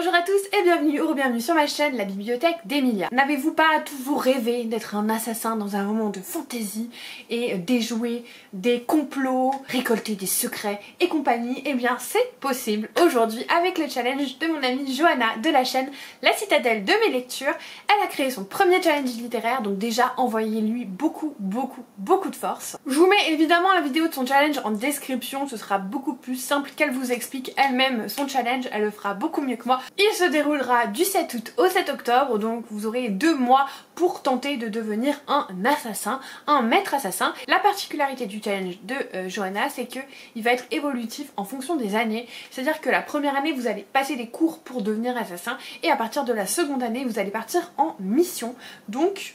Bonjour à tous et bienvenue ou bienvenue sur ma chaîne, la bibliothèque d'Emilia. N'avez-vous pas toujours rêvé d'être un assassin dans un roman de fantasy et déjouer des complots, récolter des secrets et compagnie? Eh bien c'est possible aujourd'hui avec le challenge de mon amie Johanna de la chaîne La Citadelle de mes lectures. Elle a créé son premier challenge littéraire, donc déjà envoyez-lui beaucoup de force. Je vous mets évidemment la vidéo de son challenge en description, ce sera beaucoup plus simple qu'elle vous explique elle-même son challenge, elle le fera beaucoup mieux que moi. Il se déroulera du 7 août au 7 octobre, donc vous aurez 2 mois pour tenter de devenir un assassin, un maître assassin. La particularité du challenge de Johanna, c'est qu'il va être évolutif en fonction des années, c'est-à-dire que la première année vous allez passer des cours pour devenir assassin et à partir de la seconde année vous allez partir en mission. Donc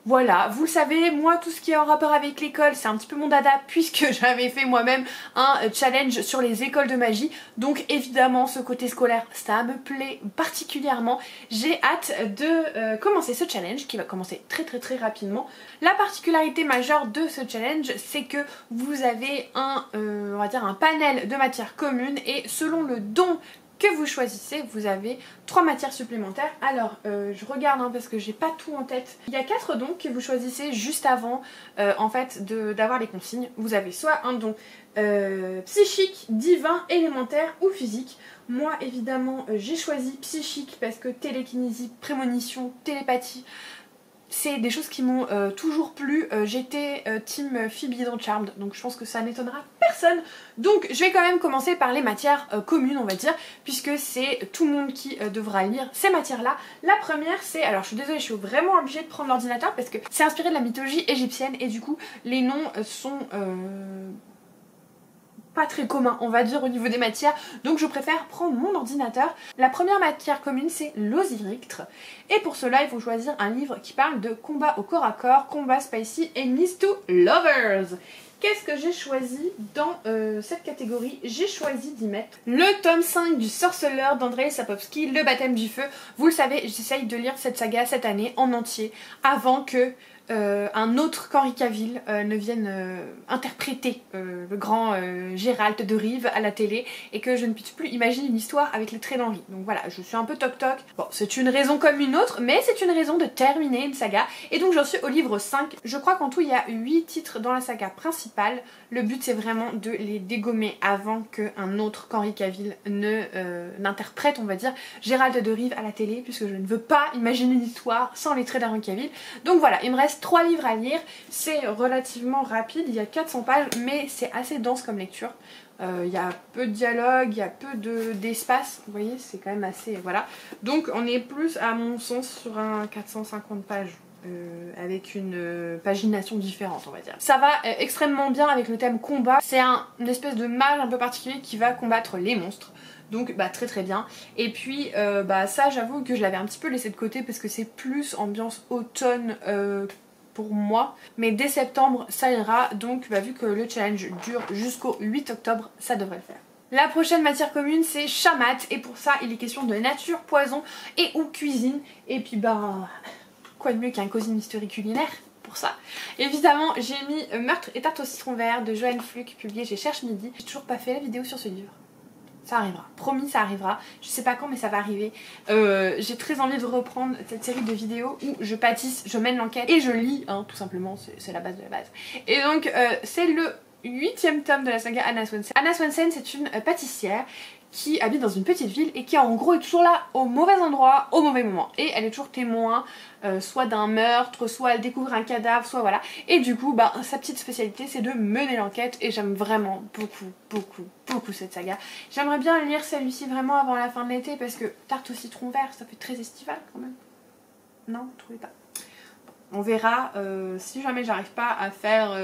voilà, vous le savez, moi tout ce qui est en rapport avec l'école c'est un petit peu mon dada puisque j'avais fait moi-même un challenge sur les écoles de magie, donc évidemment ce côté scolaire ça me plaît particulièrement. J'ai hâte de commencer ce challenge qui va commencer très rapidement. La particularité majeure de ce challenge c'est que vous avez on va dire un panel de matières communes et selon le don que vous choisissez, vous avez 3 matières supplémentaires. Alors je regarde parce que j'ai pas tout en tête. Il y a 4 dons que vous choisissez juste avant en fait d'avoir les consignes. Vous avez soit un don psychique, divin, élémentaire ou physique. Moi évidemment j'ai choisi psychique parce que télékinésie, prémonition, télépathie, c'est des choses qui m'ont toujours plu. J'étais team Phoebe dans Charmed, donc je pense que ça n'étonnera personne. Donc je vais quand même commencer par les matières communes on va dire, puisque c'est tout le monde qui devra lire ces matières là. La première c'est, alors je suis désolée, je suis vraiment obligée de prendre l'ordinateur parce que c'est inspiré de la mythologie égyptienne et du coup les noms sont pas très commun on va dire au niveau des matières, donc je préfère prendre mon ordinateur. La première matière commune c'est l'osirictre et pour cela il faut choisir un livre qui parle de combat au corps à corps, combat spicy et enemies to lovers. Qu'est-ce que j'ai choisi dans cette catégorie? J'ai choisi d'y mettre le tome 5 du Sorceleur d'Andrzej Sapkowski, Le baptême du feu. Vous le savez, j'essaye de lire cette saga cette année en entier avant que un autre qu'Henri Cavill ne vienne interpréter le grand Géralt de Rive à la télé et que je ne puisse plus imaginer une histoire avec les traits d'Henri. Donc voilà, je suis un peu toc. Bon, c'est une raison comme une autre, mais c'est une raison de terminer une saga et donc j'en suis au livre 5. Je crois qu'en tout il y a 8 titres dans la saga principale. Le but c'est vraiment de les dégommer avant qu'un autre qu'Henri Cavill n'interprète on va dire Géralt de Rive à la télé, puisque je ne veux pas imaginer une histoire sans les traits d'Henri Cavill. Donc voilà, il me reste 3 livres à lire, c'est relativement rapide, il y a 400 pages mais c'est assez dense comme lecture. Il y a peu de dialogue, il y a peu d'espace, vous voyez c'est quand même assez, voilà. Donc on est plus à mon sens sur un 450 pages. Avec une pagination différente on va dire. Ça va extrêmement bien avec le thème combat, c'est une espèce de mage un peu particulier qui va combattre les monstres. Donc bah très bien. Et puis ça j'avoue que je l'avais un petit peu laissé de côté parce que c'est plus ambiance automne pour moi. Mais dès septembre ça ira, donc vu que le challenge dure jusqu'au 8 octobre ça devrait le faire. La prochaine matière commune c'est Shamat et pour ça il est question de nature, poison et ou cuisine. Et puis quoi de mieux qu'un cosy mystery culinaire pour ça. Évidemment j'ai mis Meurtre et tarte au citron vert de Joanne Fluke publié chez Cherche Midi. J'ai toujours pas fait la vidéo sur ce livre. Ça arrivera, promis ça arrivera, je sais pas quand mais ça va arriver. J'ai très envie de reprendre cette série de vidéos où je pâtisse, je mène l'enquête et je lis, tout simplement, c'est la base de la base. Et donc c'est le 8e tome de la saga Anna Swanson. Anna Swanson c'est une pâtissière qui habite dans une petite ville et qui en gros est toujours là au mauvais endroit, au mauvais moment. Et elle est toujours témoin soit d'un meurtre, soit elle découvre un cadavre, soit voilà. Et du coup sa petite spécialité c'est de mener l'enquête et j'aime vraiment beaucoup cette saga. J'aimerais bien lire celui-ci vraiment avant la fin de l'été parce que tarte au citron vert ça fait très estival quand même. Non, vous trouvez pas? On verra, si jamais j'arrive pas à faire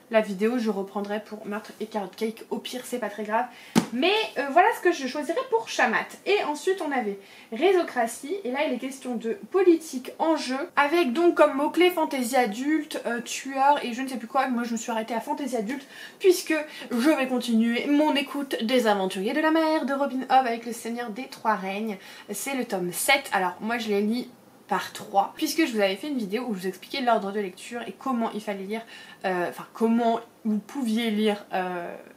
la vidéo je reprendrai pour Meurtre et Carrot Cake, au pire c'est pas très grave. Mais voilà ce que je choisirais pour Shamat. Et ensuite on avait Résocratie et là il est question de politique en jeu avec donc comme mot-clé fantaisie adulte, tueur et je ne sais plus quoi. Moi je me suis arrêtée à fantaisie adulte puisque je vais continuer mon écoute des Aventuriers de la mer de Robin Hobb avec le Seigneur des Trois Règnes. C'est le tome 7, alors moi je l'ai lu par 3, puisque je vous avais fait une vidéo où je vous expliquais l'ordre de lecture et comment il fallait lire, comment vous pouviez lire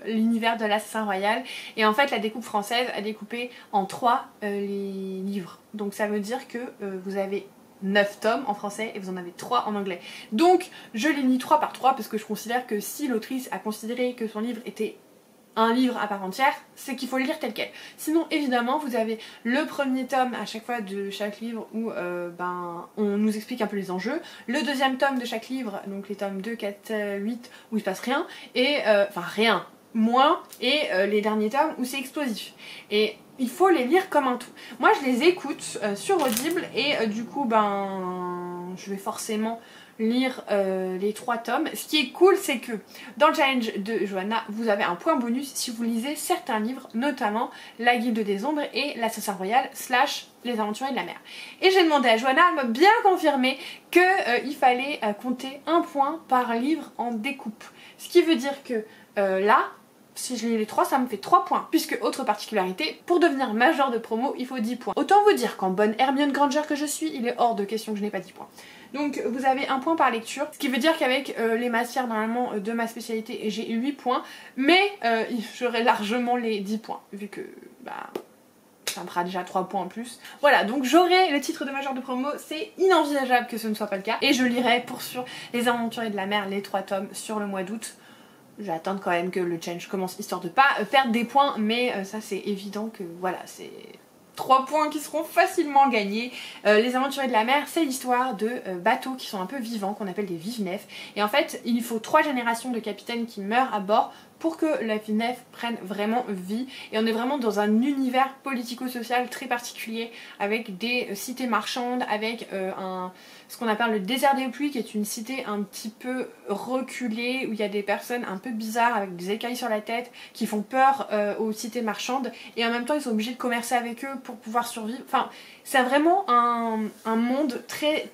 l'univers de l'Assassin Royal. Et en fait la découpe française a découpé en 3 les livres, donc ça veut dire que vous avez 9 tomes en français et vous en avez 3 en anglais. Donc je les lis 3 par 3 parce que je considère que si l'autrice a considéré que son livre était un livre à part entière, c'est qu'il faut le lire tel quel. Sinon évidemment vous avez le premier tome à chaque fois de chaque livre où on nous explique un peu les enjeux, le deuxième tome de chaque livre, donc les tomes 2, 4, 8 où il se passe rien, et rien, moins, et les derniers tomes où c'est explosif. Et il faut les lire comme un tout. Moi je les écoute sur Audible et du coup je vais forcément lire les 3 tomes. Ce qui est cool, c'est que dans le challenge de Johanna, vous avez un point bonus si vous lisez certains livres, notamment La Guilde des Ombres et L'Assassin Royal / Les Aventuriers de la Mer. Et j'ai demandé à Johanna, elle m'a bien confirmé qu'il fallait compter 1 point par livre en découpe. Ce qui veut dire que là, si je lis les 3, ça me fait 3 points. Puisque, autre particularité, pour devenir major de promo, il faut 10 points. Autant vous dire qu'en bonne Hermione Granger que je suis, il est hors de question que je n'ai pas 10 points. Donc vous avez 1 point par lecture, ce qui veut dire qu'avec les matières normalement de ma spécialité, j'ai 8 points, mais j'aurai largement les 10 points, vu que ça me fera déjà 3 points en plus. Voilà, donc j'aurai le titre de major de promo, c'est inenvisageable que ce ne soit pas le cas, et je lirai pour sûr Les Aventuriers de la Mer, les 3 tomes sur le mois d'août. Je vais attendre quand même que le challenge commence, histoire de pas perdre des points, mais ça c'est évident que voilà, c'est 3 points qui seront facilement gagnés. Les Aventuriers de la Mer, c'est l'histoire de bateaux qui sont un peu vivants, qu'on appelle des vive-nefs. Et en fait, il faut 3 générations de capitaines qui meurent à bord pour que la vive-nef prenne vraiment vie. Et on est vraiment dans un univers politico-social très particulier, avec des cités marchandes, avec ce qu'on appelle le désert des pluies, qui est une cité un petit peu reculée, où il y a des personnes un peu bizarres avec des écailles sur la tête, qui font peur aux cités marchandes, et en même temps ils sont obligés de commercer avec eux pour pouvoir survivre. Enfin, c'est vraiment un monde très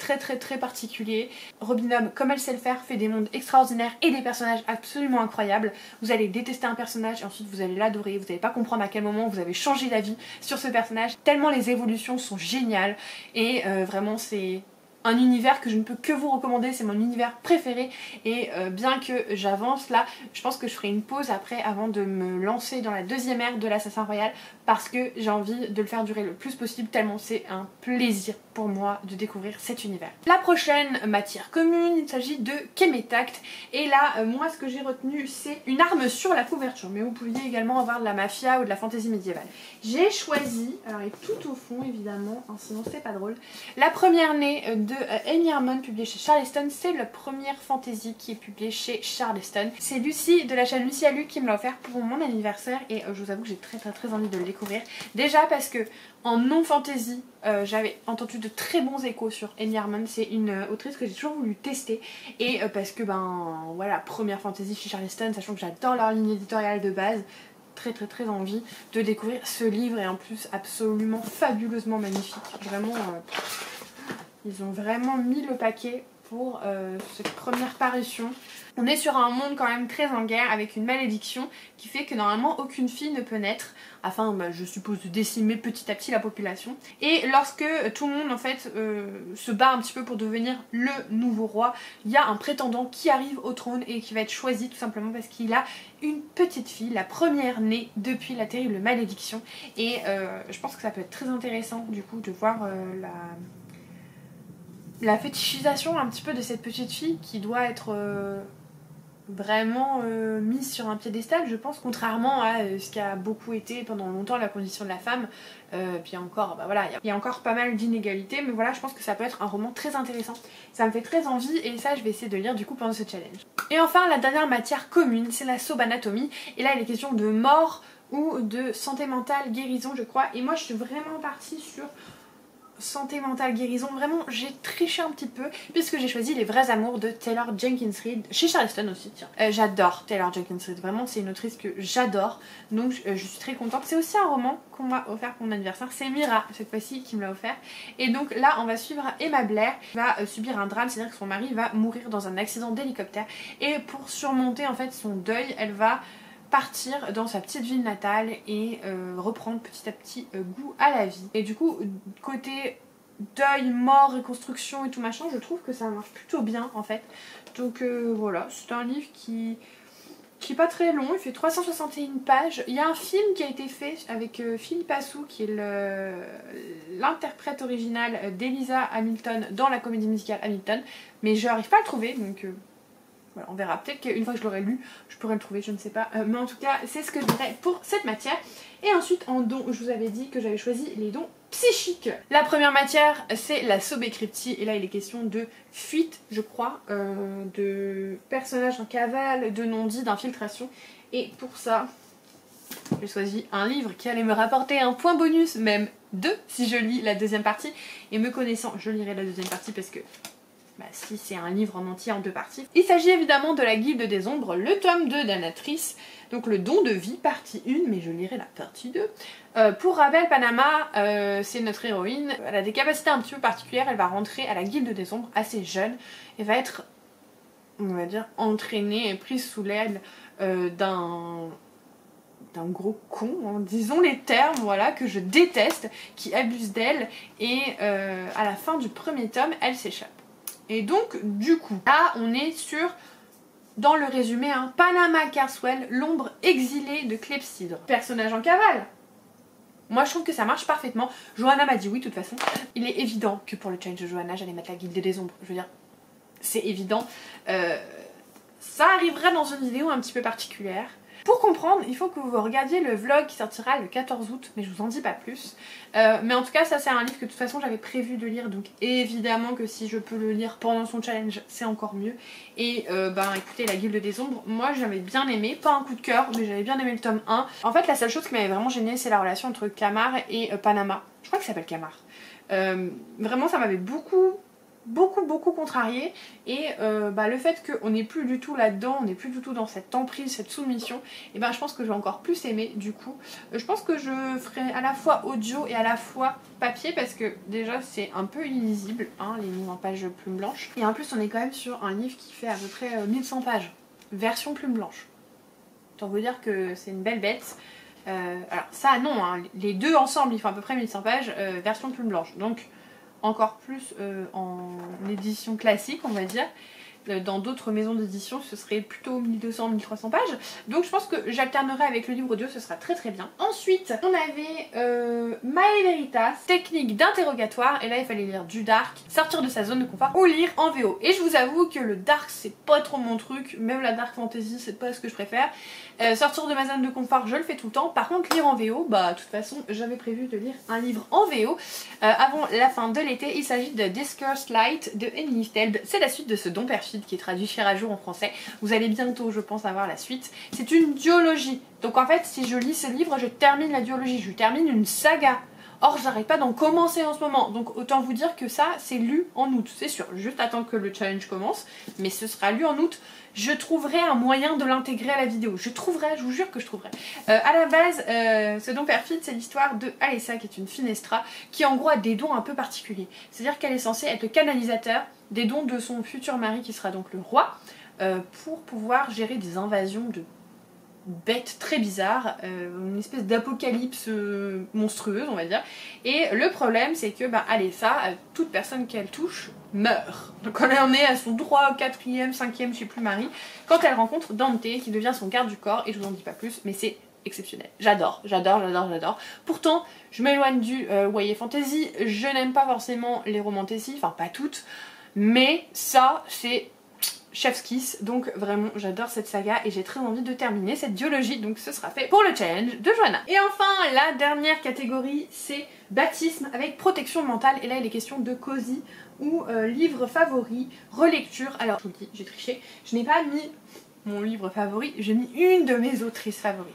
particulier. Robin Hobb, comme elle sait le faire, fait des mondes extraordinaires et des personnages absolument incroyables. Vous allez détester un personnage et ensuite vous allez l'adorer, vous n'allez pas comprendre à quel moment vous avez changé d'avis sur ce personnage, tellement les évolutions sont géniales, et vraiment c'est un univers que je ne peux que vous recommander, c'est mon univers préféré. Et bien que j'avance là, je pense que je ferai une pause après avant de me lancer dans la deuxième ère de l'Assassin Royal, parce que j'ai envie de le faire durer le plus possible, tellement c'est un plaisir pour moi de découvrir cet univers. La prochaine matière commune, il s'agit de Kemet-Acte, et là moi ce que j'ai retenu c'est une arme sur la couverture, mais vous pouviez également avoir de la mafia ou de la fantaisie médiévale. J'ai choisi, alors elle est tout au fond évidemment, hein, sinon c'est pas drôle, La Première Née de Amy Harmon, publiée chez Charleston. C'est la première fantasy qui est publiée chez Charleston. C'est Lucie de la chaîne Lucie Alu qui me l'a offert pour mon anniversaire, et je vous avoue que j'ai très envie de le découvrir. Déjà parce que en non-fantasy, j'avais entendu de très bons échos sur Amy Harmon. C'est une autrice que j'ai toujours voulu tester, et parce que voilà, première fantasy chez Charleston, sachant que j'adore leur ligne éditoriale de base. Très envie de découvrir ce livre, et en plus absolument fabuleusement magnifique. Vraiment, ils ont vraiment mis le paquet pour cette première parution. On est sur un monde quand même très en guerre, avec une malédiction qui fait que normalement aucune fille ne peut naître, afin je suppose de décimer petit à petit la population. Et lorsque tout le monde en fait se bat un petit peu pour devenir le nouveau roi, il y a un prétendant qui arrive au trône et qui va être choisi tout simplement parce qu'il a une petite fille, la première née depuis la terrible malédiction. Et je pense que ça peut être très intéressant du coup de voir la fétichisation un petit peu de cette petite fille qui doit être vraiment mise sur un piédestal, je pense, contrairement à ce qui a beaucoup été pendant longtemps la condition de la femme. Puis encore, voilà, il y a encore pas mal d'inégalités, mais voilà, je pense que ça peut être un roman très intéressant. Ça me fait très envie, et ça je vais essayer de lire du coup pendant ce challenge. Et enfin, la dernière matière commune, c'est la sobanatomie, et là il est question de mort ou de santé mentale, guérison je crois, et moi je suis vraiment partie sur santé mentale, guérison. Vraiment j'ai triché un petit peu puisque j'ai choisi Les Vrais Amours de Taylor Jenkins Reid, chez Charleston aussi, tiens. J'adore Taylor Jenkins Reid, vraiment c'est une autrice que j'adore, donc je suis très contente. C'est aussi un roman qu'on m'a offert pour mon anniversaire, c'est Mira cette fois-ci qui me l'a offert, et donc là on va suivre Emma Blair qui va subir un drame, c'est-à-dire que son mari va mourir dans un accident d'hélicoptère, et pour surmonter en fait son deuil, elle va partir dans sa petite ville natale et reprendre petit à petit goût à la vie. Et du coup, côté deuil, mort, reconstruction et tout machin, je trouve que ça marche plutôt bien en fait. Donc voilà, c'est un livre qui est pas très long, il fait 361 pages. Il y a un film qui a été fait avec Philippe Assou, qui est l'interprète original d'Eliza Hamilton dans la comédie musicale Hamilton, mais je n'arrive pas à le trouver, donc voilà, on verra. Peut-être qu'une fois que je l'aurai lu, je pourrai le trouver, je ne sais pas. Mais en tout cas, c'est ce que je dirais pour cette matière. Et ensuite, en don, je vous avais dit que j'avais choisi les dons psychiques. La première matière, c'est la Sobekryptie. Et là, il est question de fuite, je crois, de personnages en cavale, de non-dits, d'infiltration. Et pour ça, j'ai choisi un livre qui allait me rapporter un point bonus, même 2, si je lis la deuxième partie. Et me connaissant, je lirai la deuxième partie parce que si c'est un livre en entier en 2 parties. Il s'agit évidemment de la Guilde des Ombres, le tome 2 d'Anatrice, donc le don de vie, partie 1, mais je lirai la partie 2. Pour Rabel Panama, c'est notre héroïne, elle a des capacités un petit peu particulières, elle va rentrer à la Guilde des Ombres assez jeune, et va être, on va dire, entraînée et prise sous l'aile d'un gros con, hein, disons les termes, voilà, que je déteste, qui abuse d'elle, et à la fin du premier tome, elle s'échappe. Et donc, du coup, là, on est sur, dans le résumé, hein, Panama Carswell, l'ombre exilée de Clepsydre. Personnage en cavale. Moi, je trouve que ça marche parfaitement. Johanna m'a dit oui, de toute façon. Il est évident que pour le challenge de Johanna, j'allais mettre la Guilde des Ombres. Je veux dire, c'est évident. Ça arrivera dans une vidéo un petit peu particulière. Pour comprendre, il faut que vous regardiez le vlog qui sortira le 14 août, mais je vous en dis pas plus. Mais en tout cas, ça c'est un livre que de toute façon j'avais prévu de lire, donc évidemment que si je peux le lire pendant son challenge, c'est encore mieux. Et écoutez, la Guilde des Ombres, moi j'avais bien aimé, pas un coup de cœur, mais j'avais bien aimé le tome 1. En fait, la seule chose qui m'avait vraiment gênée, c'est la relation entre Camar et Panama. Je crois qu'il s'appelle Camar. Vraiment, ça m'avait beaucoup contrarié, et le fait qu'on n'est plus du tout là-dedans, on n'est plus du tout dans cette emprise, cette soumission, et je pense que je vais encore plus aimer. Du coup je pense que je ferai à la fois audio et à la fois papier, parce que déjà c'est un peu illisible, hein, les livres en page plume blanche, et en plus on est quand même sur un livre qui fait à peu près 1100 pages, version plume blanche. Autant vous dire que c'est une belle bête. Alors ça non, hein, les deux ensemble ils font à peu près 1100 pages, version plume blanche, donc encore plus en édition classique, on va dire. Dans d'autres maisons d'édition, ce serait plutôt 1200-1300 pages. Donc je pense que j'alternerai avec le livre 2, ce sera très très bien. Ensuite, on avait Mae Veritas, technique d'interrogatoire. Et là, il fallait lire du dark, sortir de sa zone de confort ou lire en VO. Et je vous avoue que le dark, c'est pas trop mon truc. Même la dark fantasy, c'est pas ce que je préfère. Sortir de ma zone de confort, je le fais tout le temps. Par contre, lire en VO, de toute façon, j'avais prévu de lire un livre en VO avant la fin de l'été. Il s'agit de Discourse Light de Henny Liefeld. C'est la suite de ce Don Perfide qui est traduit chez Rajour en français. Vous allez bientôt, je pense, avoir la suite. C'est une duologie. Donc en fait, si je lis ce livre, je termine la duologie. Je termine une saga. Or, j'arrête pas d'en commencer en ce moment. Donc autant vous dire que ça, c'est lu en août. C'est sûr, juste attendre que le challenge commence. Mais ce sera lu en août. Je trouverai un moyen de l'intégrer à la vidéo. Je vous jure que je trouverai. À la base, ce Don Perfide, c'est l'histoire de Alessa, qui est une finestra, qui en gros a des dons un peu particuliers. C'est-à-dire qu'elle est censée être le canalisateur des dons de son futur mari, qui sera donc le roi, pour pouvoir gérer des invasions de bête très bizarre, une espèce d'apocalypse monstrueuse, on va dire. Et le problème, c'est que Alessa, toute personne qu'elle touche meurt. Donc on en est à son 3, 4e, 5e, je sais plus, mari, quand elle rencontre Dante, qui devient son garde du corps, et je vous en dis pas plus, mais c'est exceptionnel. J'adore. Pourtant, je m'éloigne du YA fantasy, je n'aime pas forcément les romantasy, enfin pas toutes, mais ça, c'est chef's kiss, donc vraiment j'adore cette saga et j'ai très envie de terminer cette duologie, donc ce sera fait pour le challenge de Johanna. Et enfin, la dernière catégorie, c'est baptisme avec protection mentale, et là il est question de cosy ou livre favori, relecture. Alors je vous le dis, j'ai triché, je n'ai pas mis mon livre favori, j'ai mis une de mes autrices favorites.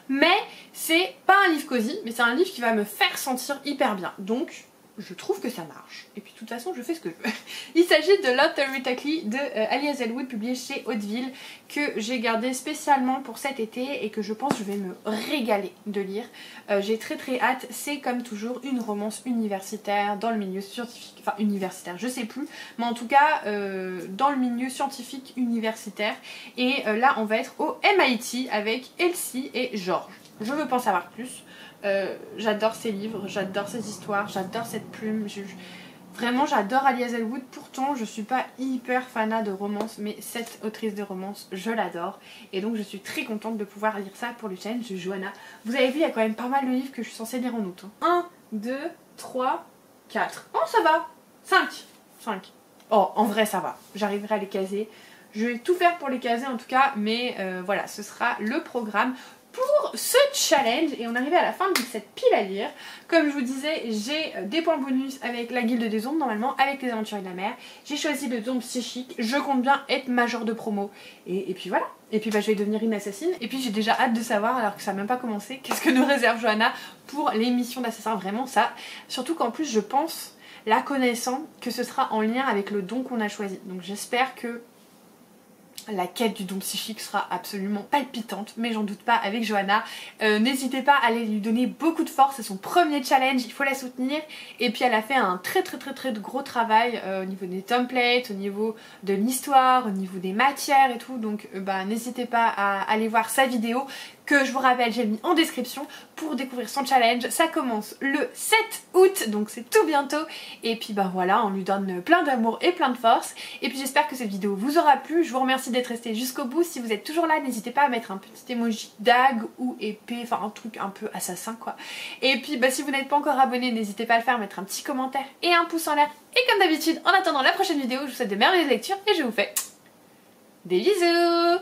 Mais c'est pas un livre cosy, mais c'est un livre qui va me faire sentir hyper bien, donc je trouve que ça marche. Et puis de toute façon, je fais ce que je veux. Il s'agit de Love Theoretically de Alice Elwood, publié chez Hauteville, que j'ai gardé spécialement pour cet été et que je pense que je vais me régaler de lire. J'ai très hâte. C'est comme toujours une romance universitaire dans le milieu scientifique. Enfin, universitaire, je sais plus. Mais en tout cas, dans le milieu scientifique universitaire. Et là, on va être au MIT avec Elsie et George. Je veux pas en savoir plus. J'adore ces livres, j'adore ces histoires, j'adore cette plume. Vraiment, j'adore Ali Hazelwood. Pourtant, je suis pas hyper fanat de romance, mais cette autrice de romance, je l'adore. Et donc, je suis très contente de pouvoir lire ça pour le challenge de Johanna. Vous avez vu, il y a quand même pas mal de livres que je suis censée lire en août. 1, 2, 3, 4. Oh, ça va. 5. Oh, en vrai, ça va. J'arriverai à les caser. Je vais tout faire pour les caser en tout cas, mais voilà, ce sera le programme pour ce challenge. Et on arrive à la fin de cette pile à lire. Comme je vous disais, j'ai des points bonus avec la guilde des ombres, normalement, avec les aventuriers de la mer. J'ai choisi le don psychique. Je compte bien être major de promo. Et puis voilà. Et puis bah, je vais devenir une assassine. Et puis j'ai déjà hâte de savoir, alors que ça n'a même pas commencé, qu'est-ce que nous réserve Johanna pour les missions d'assassin. Vraiment ça. Surtout qu'en plus, je pense, la connaissant, que ce sera en lien avec le don qu'on a choisi. Donc j'espère que la quête du don psychique sera absolument palpitante, mais j'en doute pas avec Johanna. N'hésitez pas à aller lui donner beaucoup de force, c'est son premier challenge, il faut la soutenir. Et puis elle a fait un très gros travail au niveau des templates, au niveau de l'histoire, au niveau des matières et tout. Donc n'hésitez pas à aller voir sa vidéo, que je vous rappelle j'ai mis en description, pour découvrir son challenge. Ça commence le 7 août, donc c'est tout bientôt. Et puis voilà, on lui donne plein d'amour et plein de force. Et puis j'espère que cette vidéo vous aura plu. Je vous remercie d'être resté jusqu'au bout. Si vous êtes toujours là, n'hésitez pas à mettre un petit emoji dague ou épée, enfin un truc un peu assassin quoi. Et puis si vous n'êtes pas encore abonné, n'hésitez pas à le faire, mettre un petit commentaire et un pouce en l'air. Et comme d'habitude, en attendant la prochaine vidéo, je vous souhaite de merveilleuses lectures et je vous fais des bisous.